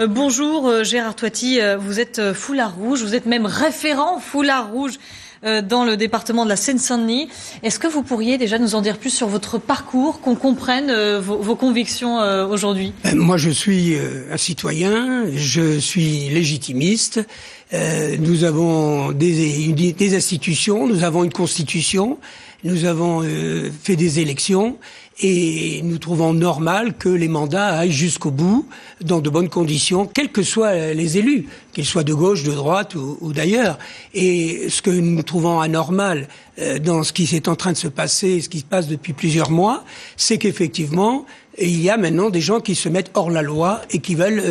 Bonjour Gérard Toiti, vous êtes foulard rouge, vous êtes même référent foulard rouge dans le département de la Seine-Saint-Denis. Est-ce que vous pourriez déjà nous en dire plus sur votre parcours, qu'on comprenne vos convictions aujourd'hui ? Moi, je suis un citoyen, je suis légitimiste. Nous avons des institutions, nous avons une constitution, nous avons fait des élections. Et nous trouvons normal que les mandats aillent jusqu'au bout, dans de bonnes conditions, quels que soient les élus, qu'ils soient de gauche, de droite ou d'ailleurs. Et ce que nous trouvons anormal dans ce qui est en train de se passer, ce qui se passe depuis plusieurs mois, c'est qu'effectivement, il y a maintenant des gens qui se mettent hors la loi et qui veulent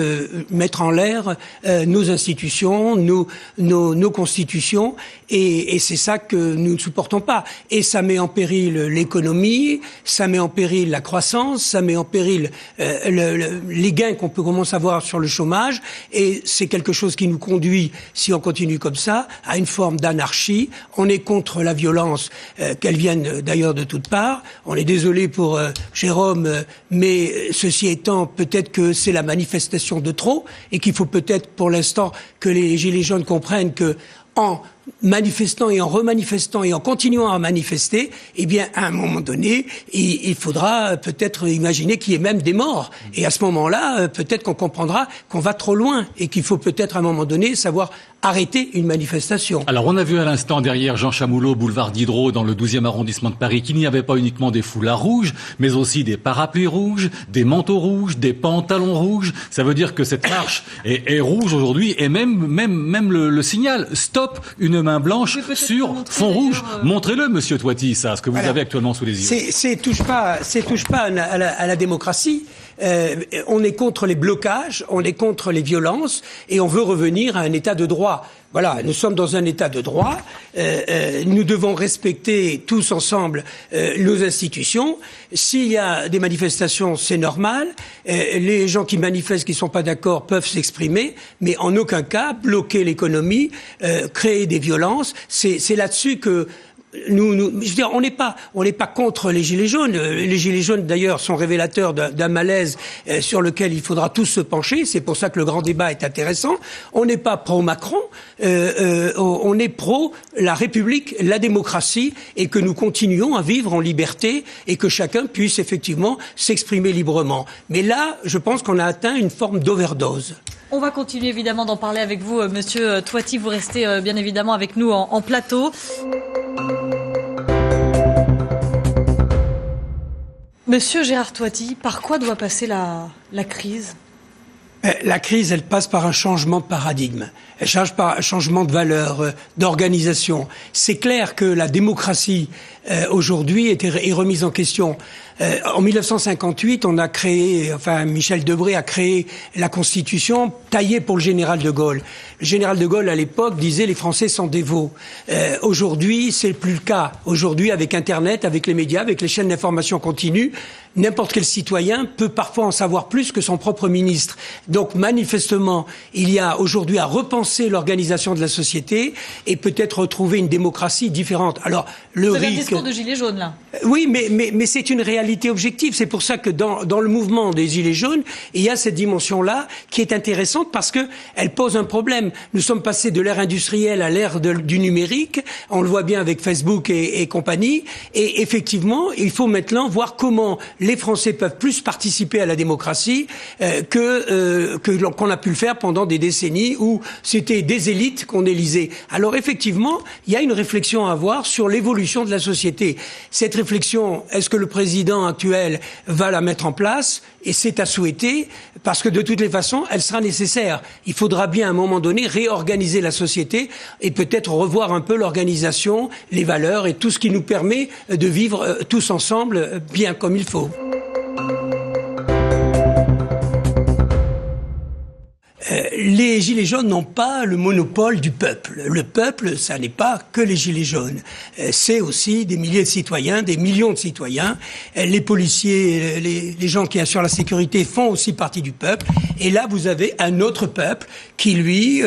mettre en l'air nos institutions, nos constitutions, et c'est ça que nous ne supportons pas. Et ça met en péril l'économie, ça met en péril la croissance, ça met en péril les gains qu'on peut commencer à avoir sur le chômage, et c'est quelque chose qui nous conduit, si on continue comme ça, à une forme d'anarchie. On est contre la violence, qu'elle vienne d'ailleurs de toutes parts. On est désolé pour Jérôme, mais ceci étant, peut-être que c'est la manifestation de trop et qu'il faut peut-être pour l'instant que les Gilets jaunes comprennent que en manifestant et en remanifestant et en continuant à manifester, eh bien, à un moment donné, il faudra peut-être imaginer qu'il y ait même des morts. Et à ce moment-là, peut-être qu'on comprendra qu'on va trop loin et qu'il faut peut-être à un moment donné savoir arrêter une manifestation. Alors, on a vu à l'instant derrière Jean Chamoulot, boulevard Diderot, dans le 12e arrondissement de Paris, qu'il n'y avait pas uniquement des foulards rouges, mais aussi des parapluies rouges, des manteaux rouges, des pantalons rouges. Ça veut dire que cette marche est rouge aujourd'hui, et même le signal stop une main blanche sur fond rouge. Montrez-le, monsieur Toiti, ça, ce que vous avez actuellement sous les yeux. C'est touche pas à la démocratie. On est contre les blocages, on est contre les violences, et on veut revenir à un état de droit. Voilà, nous sommes dans un état de droit. Nous devons respecter tous ensemble nos institutions. S'il y a des manifestations, c'est normal. Les gens qui manifestent, qui ne sont pas d'accord, peuvent s'exprimer, mais en aucun cas bloquer l'économie, créer des violences. C'est là-dessus que je veux dire, on n'est pas contre les gilets jaunes. Les gilets jaunes, d'ailleurs, sont révélateurs d'un malaise sur lequel il faudra tous se pencher. C'est pour ça que le grand débat est intéressant. On n'est pas pro-Macron, on est pro la République, la démocratie, et que nous continuions à vivre en liberté et que chacun puisse effectivement s'exprimer librement. Mais là, je pense qu'on a atteint une forme d'overdose. On va continuer évidemment d'en parler avec vous, monsieur Toiti. Vous restez bien évidemment avec nous en plateau. Monsieur Gérard Toiti, par quoi doit passer la crise ? La crise, elle passe par un changement de paradigme. Elle change par un changement de valeur, d'organisation. C'est clair que la démocratie, aujourd'hui, est remise en question. En 1958, on a créé, Michel Debré a créé la Constitution taillée pour le général de Gaulle. Le général de Gaulle, à l'époque, disait les Français sont des veaux. Aujourd'hui, c'est plus le cas. Aujourd'hui, avec Internet, avec les médias, avec les chaînes d'information continue, n'importe quel citoyen peut parfois en savoir plus que son propre ministre. Donc, manifestement, il y a aujourd'hui à repenser l'organisation de la société et peut-être retrouver une démocratie différente. Alors, Vous avez un discours de gilets jaunes, là. Oui, mais c'est une réalité objective. C'est pour ça que dans le mouvement des Gilets jaunes, il y a cette dimension-là qui est intéressante parce que elle pose un problème. Nous sommes passés de l'ère industrielle à l'ère du numérique. On le voit bien avec Facebook et compagnie. Et effectivement, il faut maintenant voir comment les Français peuvent plus participer à la démocratie qu'on a pu le faire pendant des décennies où c'était des élites qu'on élisait. Alors effectivement, il y a une réflexion à avoir sur l'évolution de la société. Cette réflexion, est-ce que le président actuel va la mettre en place? Et c'est à souhaiter, parce que de toutes les façons, elle sera nécessaire. Il faudra bien à un moment donné réorganiser la société et peut-être revoir un peu l'organisation, les valeurs et tout ce qui nous permet de vivre tous ensemble bien comme il faut. Les Gilets jaunes n'ont pas le monopole du peuple. Le peuple, ça n'est pas que les Gilets jaunes. C'est aussi des milliers de citoyens, des millions de citoyens. Les policiers, les gens qui assurent la sécurité font aussi partie du peuple. Et là, vous avez un autre peuple qui, lui,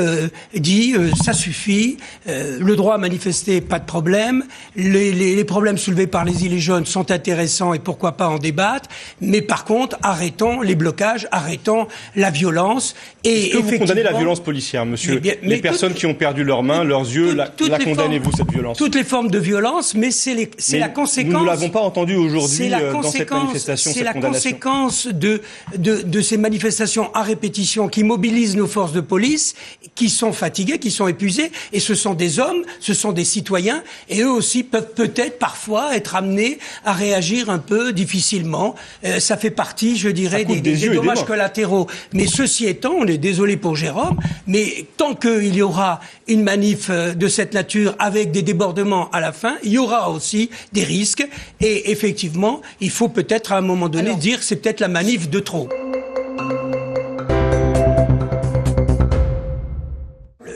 dit ça suffit, le droit à manifester, pas de problème, les problèmes soulevés par les Gilets jaunes sont intéressants et pourquoi pas en débattre, mais par contre, arrêtons les blocages, arrêtons la violence. Et est-ce que vous condamnez la violence policière, monsieur? Les personnes qui ont perdu leurs mains, leurs yeux, la condamnez-vous, cette violence? Toutes les formes de violence, mais c'est la conséquence. Nous ne l'avons pas entendu aujourd'hui dans cette manifestation, cette condamnation. C'est la conséquence de ces manifestations à répétition qui mobilisent nos forces de police, qui sont fatiguées, qui sont épuisées, et ce sont des hommes, ce sont des citoyens, et eux aussi peuvent peut-être parfois être amenés à réagir un peu difficilement. Ça fait partie, je dirais, des dommages collatéraux. Mais ceci étant, on est désolé pour Jérôme, mais tant qu'il y aura une manif de cette nature avec des débordements à la fin, il y aura aussi des risques. Et effectivement, il faut peut-être à un moment donné dire que c'est peut-être la manif de trop.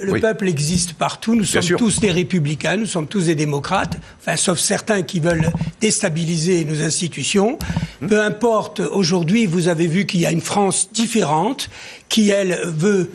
Le peuple existe partout, nous sommes tous des républicains, nous sommes tous des démocrates, enfin sauf certains qui veulent déstabiliser nos institutions. Peu importe, aujourd'hui vous avez vu qu'il y a une France différente qui, elle, veut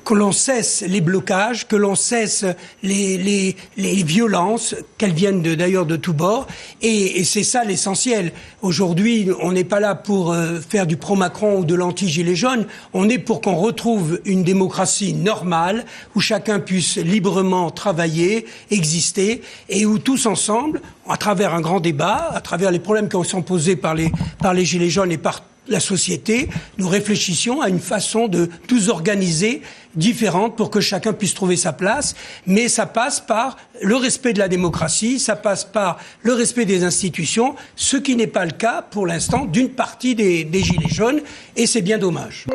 que l'on cesse les blocages, que l'on cesse les violences, qu'elles viennent d'ailleurs de tous bords, et c'est ça l'essentiel. Aujourd'hui, on n'est pas là pour faire du pro-Macron ou de l'anti-gilet jaune, on est pour qu'on retrouve une démocratie normale, où chacun puisse librement travailler, exister, et où tous ensemble, à travers un grand débat, à travers les problèmes qui sont posés par les gilets jaunes et par la société, nous réfléchissions à une façon de tous organiser différente pour que chacun puisse trouver sa place. Mais ça passe par le respect de la démocratie, ça passe par le respect des institutions, ce qui n'est pas le cas pour l'instant d'une partie des Gilets jaunes, et c'est bien dommage.